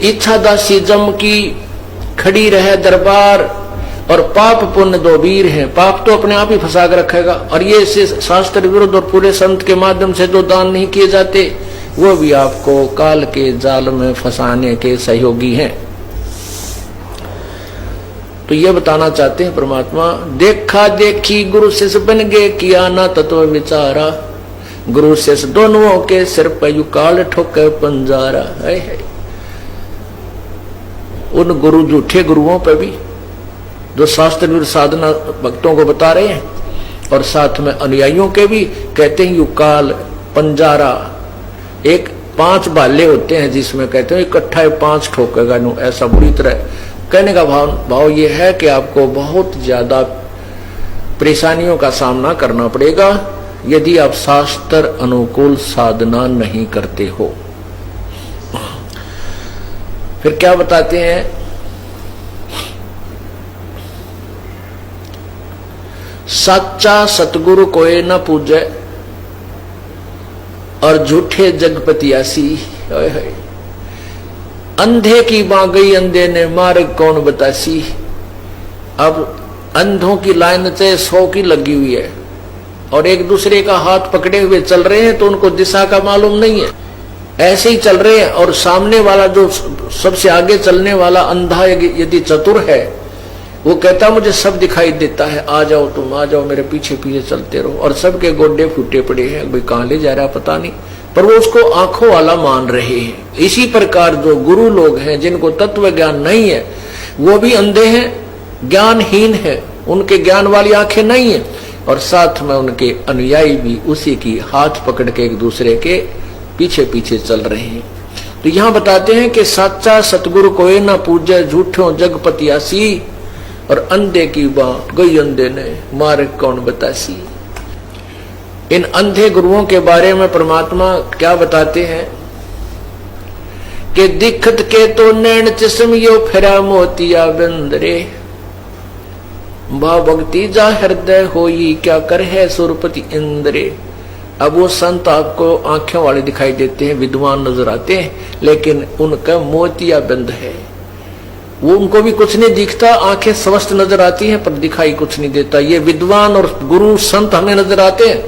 इच्छा दासी जम की खड़ी रहे दरबार, और पाप पुण्य दो वीर हैं। पाप तो अपने आप ही फंसा कर रखेगा, और ये इससे शास्त्र विरुद्ध और पूरे संत के माध्यम से जो दान नहीं किए जाते वो भी आपको काल के जाल में फंसाने के सहयोगी हैं। तो ये बताना चाहते हैं परमात्मा, देखा देखी गुरु शिष्य बन गए, किया ना तत्व विचारा, गुरु शिष्य दोनों के सिर पर यू काल ठोके पंजारा। है उन गुरु झूठे गुरुओं पर भी जो शास्त्र विरुद्ध साधना भक्तों को बता रहे हैं, और साथ में अनुयायियों के भी कहते हैं यू काल पंजारा। एक 5 भाले होते हैं जिसमें कहते हैं इकट्ठा 5 ठोकेगा नु, ऐसा बुरी तरह। कहने का भाव ये है कि आपको बहुत ज्यादा परेशानियों का सामना करना पड़ेगा यदि आप शास्त्र अनुकूल साधना नहीं करते हो। फिर क्या बताते हैं, सच्चा सतगुरु कोई न पूजे, और झूठे जगपतियासी। अंधे की मां गई अंधे ने, मार्ग कौन बतासी। अब अंधों की लाइन से 100 की लगी हुई है, और एक दूसरे का हाथ पकड़े हुए चल रहे हैं, तो उनको दिशा का मालूम नहीं है, ऐसे ही चल रहे हैं। और सामने वाला जो सबसे आगे चलने वाला अंधा यदि चतुर है, वो कहता मुझे सब दिखाई देता है, आ जाओ तुम, आ जाओ मेरे पीछे पीछे चलते रहो, और सबके गोडे फूटे पड़े हैं, भाई कहां ले जा रहा पता नहीं, पर वो उसको आंखों वाला मान रहे हैं। इसी प्रकार जो गुरु लोग हैं जिनको तत्व ज्ञान नहीं है, वो भी अंधे हैं, ज्ञानहीन है, उनके ज्ञान वाली आंखें नहीं है, और साथ में उनके अनुयायी भी उसी की हाथ पकड़ के एक दूसरे के पीछे पीछे चल रहे हैं। तो यहां बताते हैं कि सच्चा सतगुरु कोई ना पूजे, झूठों जगपतियासी, और अंधे की बात गई अंधे ने, मार्ग कौन बतासी। इन अंधे गुरुओं के बारे में परमात्मा क्या बताते हैं कि दिखत के तो नैन चश्मियो फिरा मोतिया बंदरे, भाव भक्ति जा हृदय होई, क्या कर है सुरपति इंद्रे। अब वो संत आपको आंखों वाले दिखाई देते हैं, विद्वान नजर आते हैं, लेकिन उनका मोतिया बंद है, वो उनको भी कुछ नहीं दिखता, आंखें स्वस्थ नजर आती हैं पर दिखाई कुछ नहीं देता। ये विद्वान और गुरु संत हमें नजर आते हैं,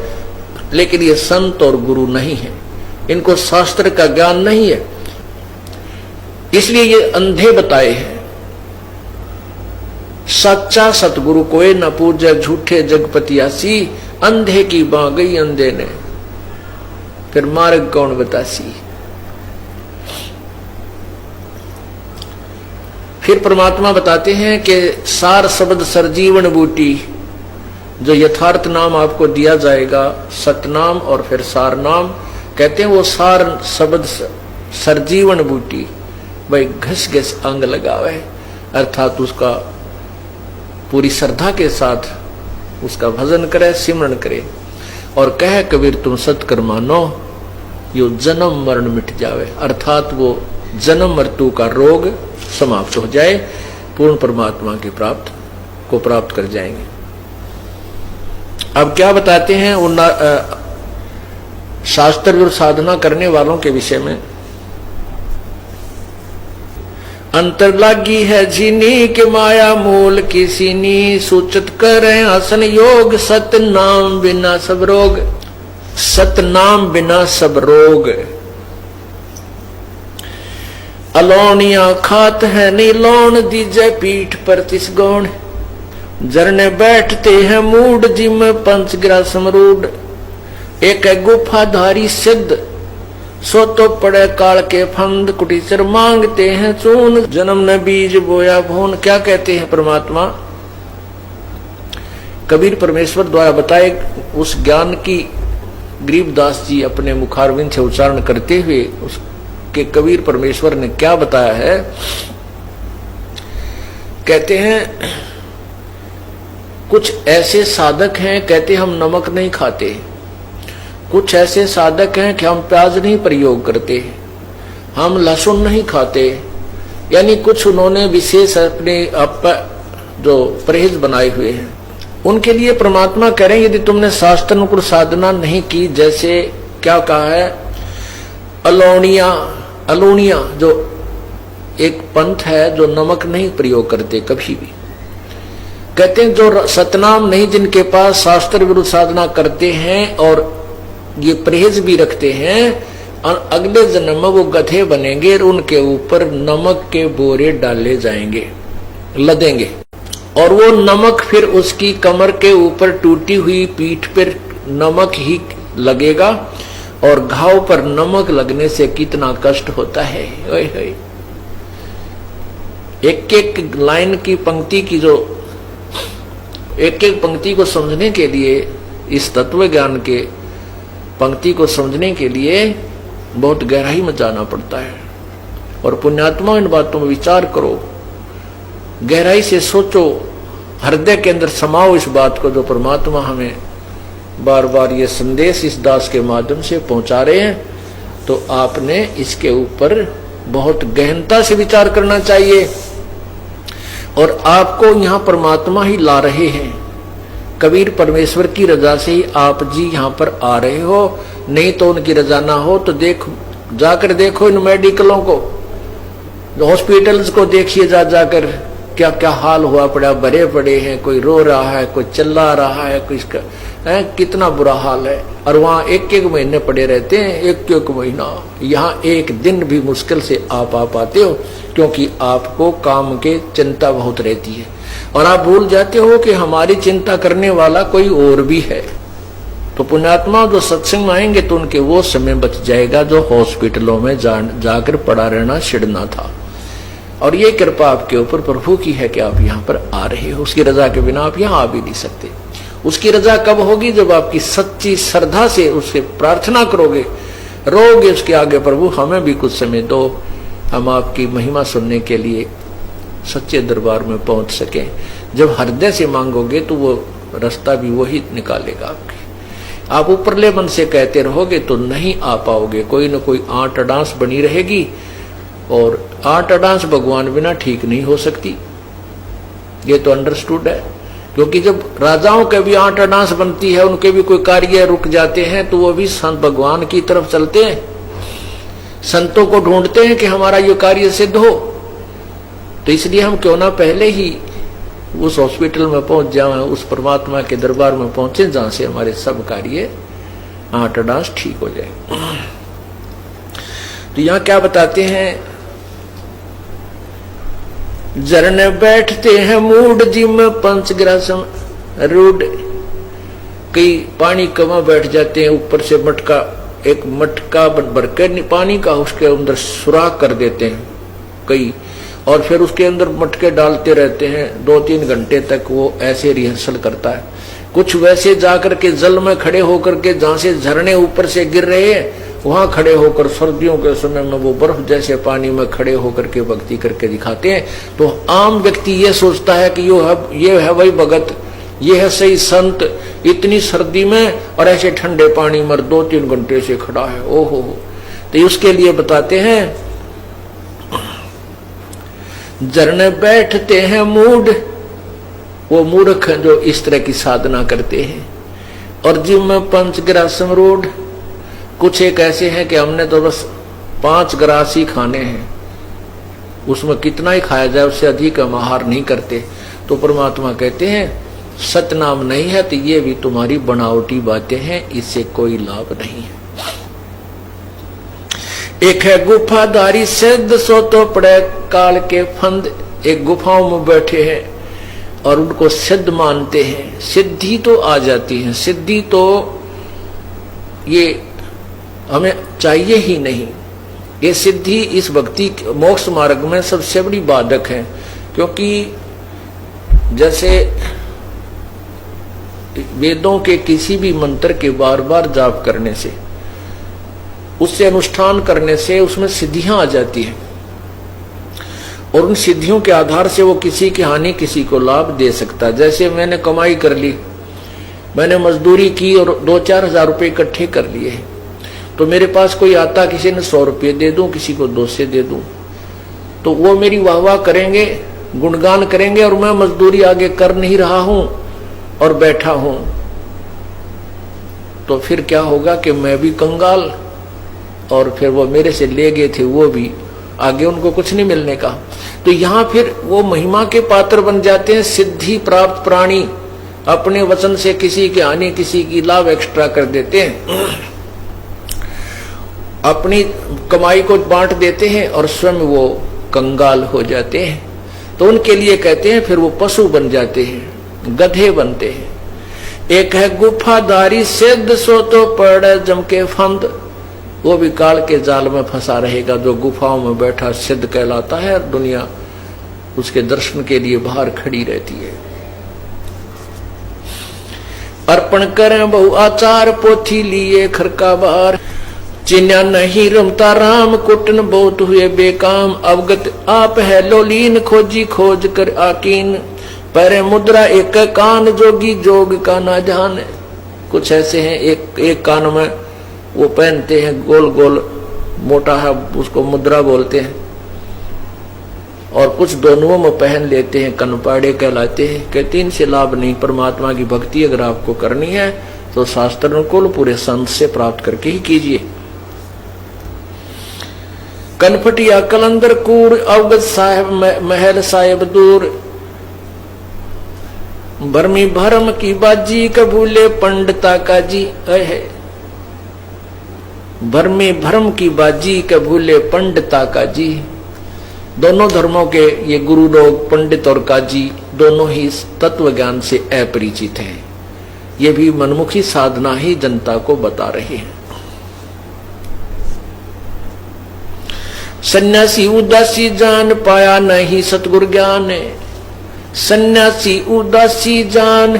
लेकिन ये संत और गुरु नहीं है, इनको शास्त्र का ज्ञान नहीं है, इसलिए ये अंधे बताए हैं। सच्चा सतगुरु कोई न पूजे, झूठे जगपतियासी, अंधे की बां गई अंधे ने, फिर मार्ग कौन बतासी। फिर परमात्मा बताते हैं कि सार शब्द सरजीवन बूटी, जो यथार्थ नाम आपको दिया जाएगा, सतनाम और फिर सार नाम, कहते हैं वो सार शब्द सरजीवन बूटी, भाई घस घस अंग लगावे, अर्थात उसका पूरी श्रद्धा के साथ उसका भजन करे, सिमरन करे, और कहे कबीर तुम सत्कर मानो, यो जन्म मरण मिट जावे, अर्थात वो जन्म मृत्यु का रोग समाप्त हो जाए, पूर्ण परमात्मा के प्राप्त कर जाएंगे। अब क्या बताते हैं उन शास्त्र विरुद्ध साधना करने वालों के विषय में। अंतर लागी है जीनी के माया मूल की सीनी, सूचित करें आसन योग, सत नाम बिना सब रोग, सत नाम बिना सब रोग। अलोनिया खात है नहीं लोन, दीजे पीठ पर तिस गौण, झरने बैठते हैं मूड जिम पंचगिरा समरूड, एक है गुफाधारी सिद्ध, सो तो पड़े काल के फंद, कुटीचर मांगते हैं चून, जन्म न बीज बोया भून। क्या कहते हैं परमात्मा, कबीर परमेश्वर द्वारा बताए उस ज्ञान की गरीबदास जी अपने मुखारविंद से उच्चारण करते हुए उसके कबीर परमेश्वर ने क्या बताया है। कहते हैं कुछ ऐसे साधक हैं, कहते हम नमक नहीं खाते, कुछ ऐसे साधक हैं कि हम प्याज नहीं प्रयोग करते, हम लहसुन नहीं खाते, यानी कुछ उन्होंने विशेष अपने आप जो परहेज बनाए हुए हैं। उनके लिए परमात्मा कह रहे हैं यदि तुमने शास्त्र अनुकूल साधना नहीं की, जैसे क्या कहा है, अलोनिया, अलोनिया जो एक पंथ है जो नमक नहीं प्रयोग करते कभी भी। कहते हैं जो सतनाम नहीं, जिनके पास शास्त्र विरुद्ध साधना करते हैं और ये परहेज भी रखते हैं, और अगले जन्म में वो गधे बनेंगे और उनके ऊपर नमक के बोरे डाले जाएंगे, लदेंगे, और वो नमक फिर उसकी कमर के ऊपर टूटी हुई पीठ पर नमक ही लगेगा। और घाव पर नमक लगने से कितना कष्ट होता है। ओए होए, एक एक लाइन की पंक्ति की जो एक एक पंक्ति को समझने के लिए, इस तत्व ज्ञान के पंक्ति को समझने के लिए बहुत गहराई में जाना पड़ता है। और पुण्यात्मा इन बातों में विचार करो, गहराई से सोचो, हृदय के अंदर समाओ इस बात को जो परमात्मा हमें बार बार ये संदेश इस दास के माध्यम से पहुंचा रहे हैं। तो आपने इसके ऊपर बहुत गहनता से विचार करना चाहिए। और आपको यहाँ परमात्मा ही ला रहे हैं, कबीर परमेश्वर की रजा से ही आप जी यहाँ पर आ रहे हो, नहीं तो उनकी रजा ना हो तो जाकर देखो इन मेडिकलों को, हॉस्पिटल्स को देखिए, जाकर क्या क्या हाल हुआ पड़ा, भरे पड़े हैं, कोई रो रहा है, कोई चिल्ला रहा है, कोई इसका है, कितना बुरा हाल है। और वहाँ एक एक महीने पड़े रहते हैं, एक एक महीना। यहाँ एक दिन भी मुश्किल से आप आ पाते हो, क्योंकि आपको काम के चिंता बहुत रहती है और आप भूल जाते हो कि हमारी चिंता करने वाला कोई और भी है। तो पुण्यात्मा जो सत्संग में आएंगे तो उनके वो समय बच जाएगा जो हॉस्पिटलों में जाकर पड़ा रहना छिड़ना था। और ये कृपा आपके ऊपर प्रभु की है कि आप यहाँ पर आ रहे हो। उसकी रजा के बिना आप यहाँ आ भी नहीं सकते। उसकी रजा कब होगी? जब आपकी सच्ची श्रद्धा से उससे प्रार्थना करोगे, रोगे उसके आगे, प्रभु हमें भी कुछ समय दो, हम आपकी महिमा सुनने के लिए सच्चे दरबार में पहुंच सके। जब हृदय से मांगोगे तो वो रास्ता भी वही निकालेगा आपके। आप ऊपरले मन से कहते रहोगे तो नहीं आ पाओगे, कोई न कोई आंट अडांस बनी रहेगी। और आंट अडांस भगवान बिना ठीक नहीं हो सकती, ये तो अंडरस्टूड है। क्योंकि जब राजाओं के भी आंट अडांस बनती है, उनके भी कोई कार्य रुक जाते हैं, तो वो भी संत भगवान की तरफ चलते हैं, संतों को ढूंढते हैं कि हमारा ये कार्य सिद्ध हो। तो इसलिए हम क्यों ना पहले ही उस हॉस्पिटल में पहुंच जाए, उस परमात्मा के दरबार में पहुंचे जहां से हमारे सब कार्य आंट अडांस ठीक हो जाए। तो यहां क्या बताते हैं? झरने बैठते हैं मूड जिम पंचग्रासम रूड। कई पानी कमा बैठ जाते हैं, ऊपर से मटका, एक मटका भर के पानी का उसके अंदर सुराख कर देते हैं कई, और फिर उसके अंदर मटके डालते रहते हैं 2-3 घंटे तक। वो ऐसे रिहर्सल करता है। कुछ वैसे जाकर के जल में खड़े होकर के, जहां से झरने ऊपर से गिर रहे हैं, वहां खड़े होकर सर्दियों के समय में वो बर्फ जैसे पानी में खड़े होकर के भक्ति करके दिखाते हैं। तो आम व्यक्ति ये सोचता है कि ये है वही भगत, ये है सही संत, इतनी सर्दी में और ऐसे ठंडे पानी में 2-3 घंटे से खड़ा है। ओहो। तो उसके लिए बताते हैं, झरने बैठते हैं मूड, वो मूर्ख जो इस तरह की साधना करते हैं। और जिम में पंचग्रासम रूड, कुछ एक ऐसे हैं कि हमने तो बस 5 ग्रास ही खाने हैं, उसमें कितना ही खाया जाए उससे अधिक हम आहार नहीं करते। तो परमात्मा कहते हैं सतनाम नहीं है तो ये भी तुम्हारी बनावटी बातें हैं, इससे कोई लाभ नहीं है। एक है गुफाधारी सिद्ध, सो तो पड़े काल के फंद। एक गुफाओं में बैठे हैं और उनको सिद्ध मानते हैं, सिद्धि तो आ जाती है। सिद्धि तो ये हमें चाहिए ही नहीं। ये सिद्धि इस भक्ति मोक्ष मार्ग में सबसे बड़ी बाधक है। क्योंकि जैसे वेदों के किसी भी मंत्र के बार बार जाप करने से, उससे अनुष्ठान करने से उसमें सिद्धियां आ जाती हैं, और उन सिद्धियों के आधार से वो किसी की हानि किसी को लाभ दे सकता है। जैसे मैंने कमाई कर ली, मैंने मजदूरी की और 2-4 हजार रुपये इकट्ठे कर लिए, तो मेरे पास कोई आता, किसी ने 100 रुपये दे दूं, किसी को 200 दे दूं, तो वो मेरी वाह वाह करेंगे, गुणगान करेंगे, और मैं मजदूरी आगे कर नहीं रहा हूं और बैठा हूं। तो फिर क्या होगा कि मैं भी कंगाल, और फिर वो मेरे से ले गए थे वो भी आगे उनको कुछ नहीं मिलने का। तो यहाँ फिर वो महिमा के पात्र बन जाते हैं। सिद्धि प्राप्त प्राणी अपने वचन से किसी की हानि किसी की लाभ एक्स्ट्रा कर देते हैं, अपनी कमाई को बांट देते हैं और स्वयं वो कंगाल हो जाते हैं। तो उनके लिए कहते हैं फिर वो पशु बन जाते हैं, गधे बनते हैं। एक है गुफाधारी सिद्ध सो तो पड़े जम के फंद, वो भी काल के जाल में फंसा रहेगा। जो गुफाओं में बैठा सिद्ध कहलाता है और दुनिया उसके दर्शन के लिए बाहर खड़ी रहती है। अर्पण करें बहु आचार पोथी लिए खरका बार, चिन्या नहीं रमता राम कुटन बहुत हुए बेकाम। अवगत आप है लोलीन खोजी खोज कर आकीन, पर मुद्रा एक कान जोगी जोग का ना जाने। कुछ ऐसे हैं एक कान में वो पहनते हैं गोल गोल मोटा है, उसको मुद्रा बोलते हैं, और कुछ दोनों में पहन लेते हैं, कनपाड़े कहलाते हैं। कहते इनसे लाभ नहीं। परमात्मा की भक्ति अगर आपको करनी है तो शास्त्र अनुकूल पूरे संत से प्राप्त करके ही कीजिए। कनफटिया कलंदर कूड़ अवगत साहेब महल साहेब दूर, भरमी भरम की बाजी कबूले पंडिता का जी है। भरमी भरम की बाजी कबूले पंडिता का जी। दोनों धर्मों के ये गुरु लोग पंडित और काजी दोनों ही तत्व ज्ञान से अपरिचित हैं। ये भी मनमुखी साधना ही जनता को बता रहे हैं। सन्यासी उदासी जान पाया नहीं सतगुरु ज्ञान, सन्यासी उदासी जान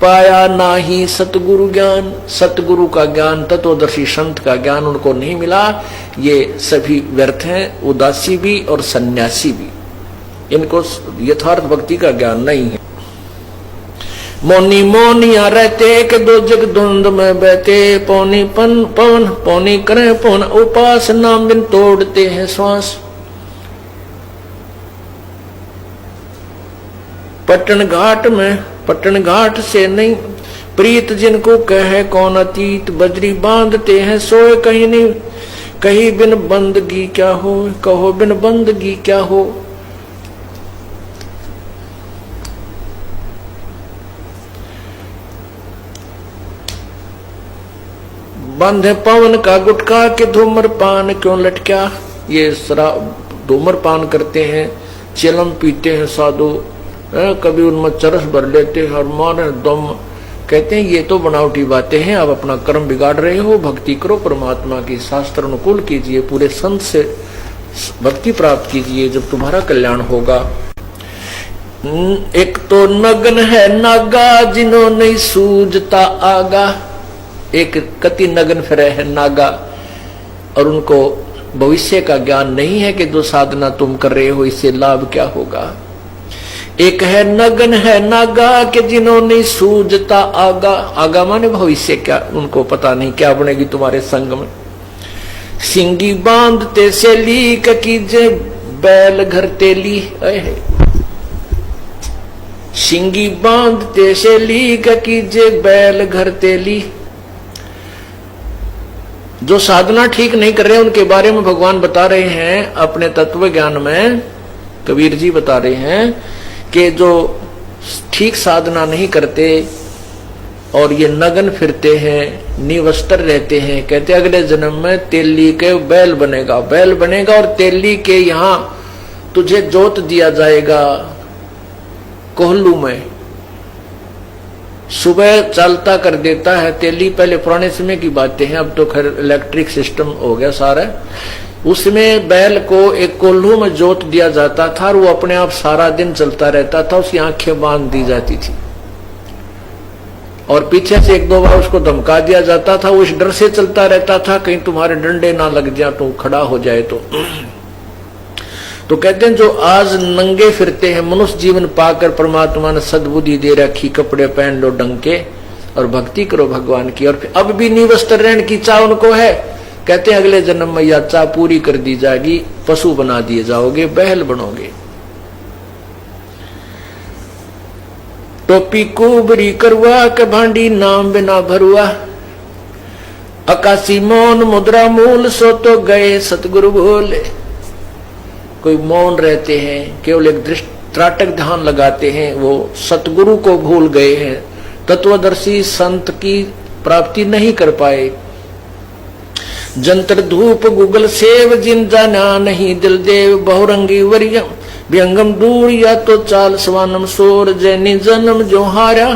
पाया नाही सतगुरु ज्ञान। सतगुरु का ज्ञान, तत्वदर्शी संत का ज्ञान उनको नहीं मिला। ये सभी व्यर्थ हैं, उदासी भी और सन्यासी भी। इनको यथार्थ भक्ति का ज्ञान नहीं है। मौनी मौनिया रहते के दो जग द्वंद में बहते, पौनी पन पवन पौनी करें पौन उपास नाम बिन तोड़ते हैं श्वास। पटन घाट से नहीं प्रीत जिनको कहे कौन अतीत, बजरी बांधते हैं सोए कहीं नहीं, कहीं बिन बंदगी क्या हो, कहो बिन बंदगी क्या हो। बांधे पवन का गुटका के धूम्रपान क्यों लटका। ये धूम्रपान करते हैं, चिलम पीते हैं साधु, कभी उनमें चरस भर लेते हैं और मारे दम। कहते हैं ये तो बनावटी बातें हैं, आप अपना कर्म बिगाड़ रहे हो। भक्ति करो परमात्मा की, शास्त्र अनुकूल कीजिए, पूरे संत से भक्ति प्राप्त कीजिए, जब तुम्हारा कल्याण होगा। एक तो नगन है नागा जिन्हों नहीं सूझता आगा। एक कति नगन फिर है नागा और उनको भविष्य का ज्ञान नहीं है कि जो साधना तुम कर रहे हो इससे लाभ क्या होगा। एक है नगन है नागा के जिन्होंने सूझता आगा। आगा माने भविष्य, क्या उनको पता नहीं क्या बनेगी तुम्हारे संग में। सिंगी बांधते से ली कीजे बैल घर तेली है। सिंगी बांधते से ली कीजे बैल घर तेली। जो साधना ठीक नहीं कर रहे उनके बारे में भगवान बता रहे हैं अपने तत्व ज्ञान में। कबीर जी बता रहे हैं कि जो ठीक साधना नहीं करते और ये नगन फिरते हैं, निवस्त्र रहते हैं, कहते अगले जन्म में तेली के बैल बनेगा और तेली के यहाँ तुझे जोत दिया जाएगा कोहलू में। सुबह चलता कर देता है तेली। पहले पुराने समय की बातें हैं, अब तो खैर इलेक्ट्रिक सिस्टम हो गया सारा। उसमें बैल को एक कोल्हू में जोत दिया जाता था और वो अपने आप सारा दिन चलता रहता था। उसकी आंखें बांध दी जाती थी और पीछे से एक दो बार उसको धमका दिया जाता था। वो इस डर से चलता रहता था कहीं तुम्हारे डंडे ना लग जाए तो खड़ा हो जाए। तो कहते हैं जो आज नंगे फिरते हैं, मनुष्य जीवन पाकर परमात्मा ने सद्बुद्धि दे रखी, कपड़े पहन लो ढंग के और भक्ति करो भगवान की, और अब भी निवस्त्र रहने की चाह उनको है। कहते हैं अगले जन्म में यह चाह पूरी कर दी जाएगी, पशु बना दिए जाओगे, बैल बनोगे। टोपी कुबरी करवा के भांडी नाम बिना भरुआ, आकाशी मौन मुद्रा मूल सो तो गए सतगुरु बोले। कोई मौन रहते हैं, केवल एक दृष्टि त्राटक ध्यान लगाते हैं, वो सतगुरु को भूल गए हैं, तत्वदर्शी संत की प्राप्ति नहीं कर पाए। जंतर धूप गूगल सेव जिन जाना नहीं दिल देव बहुरंगी वरियम व्यंगम दूर या तो चाल स्वानम सोर जैनी जन्म जो हारा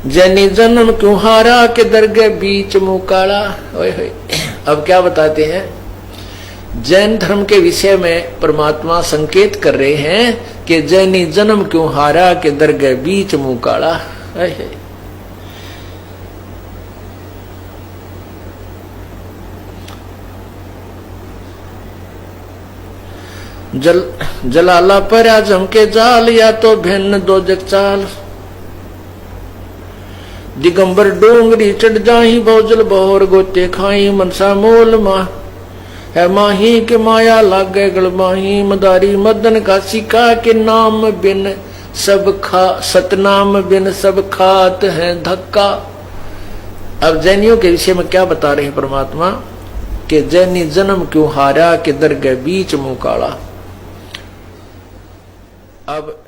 जैनी जन्म क्यों हारा के दरगे बीच मुकाला। अब क्या बताते हैं, जैन धर्म के विषय में परमात्मा संकेत कर रहे हैं कि जैनी जन्म क्यों हारा के दरगे बीच मुकाला। जलाला पर आजम के जाल या तो भिन्न दो जग चाल दिगंबर डोंगरी चढ़ जाही बहुजल बहुर गोते खाई मनसा मोल माह है माही के माया लागे गल माही मदारी मदन का सिका के नाम बिन सब खा सतनाम बिन सब खात है धक्का। अब जैनियों के विषय में क्या बता रहे हैं परमात्मा कि जैनी जन्म क्यों हारा के दरगे बीच मुंह काला। अब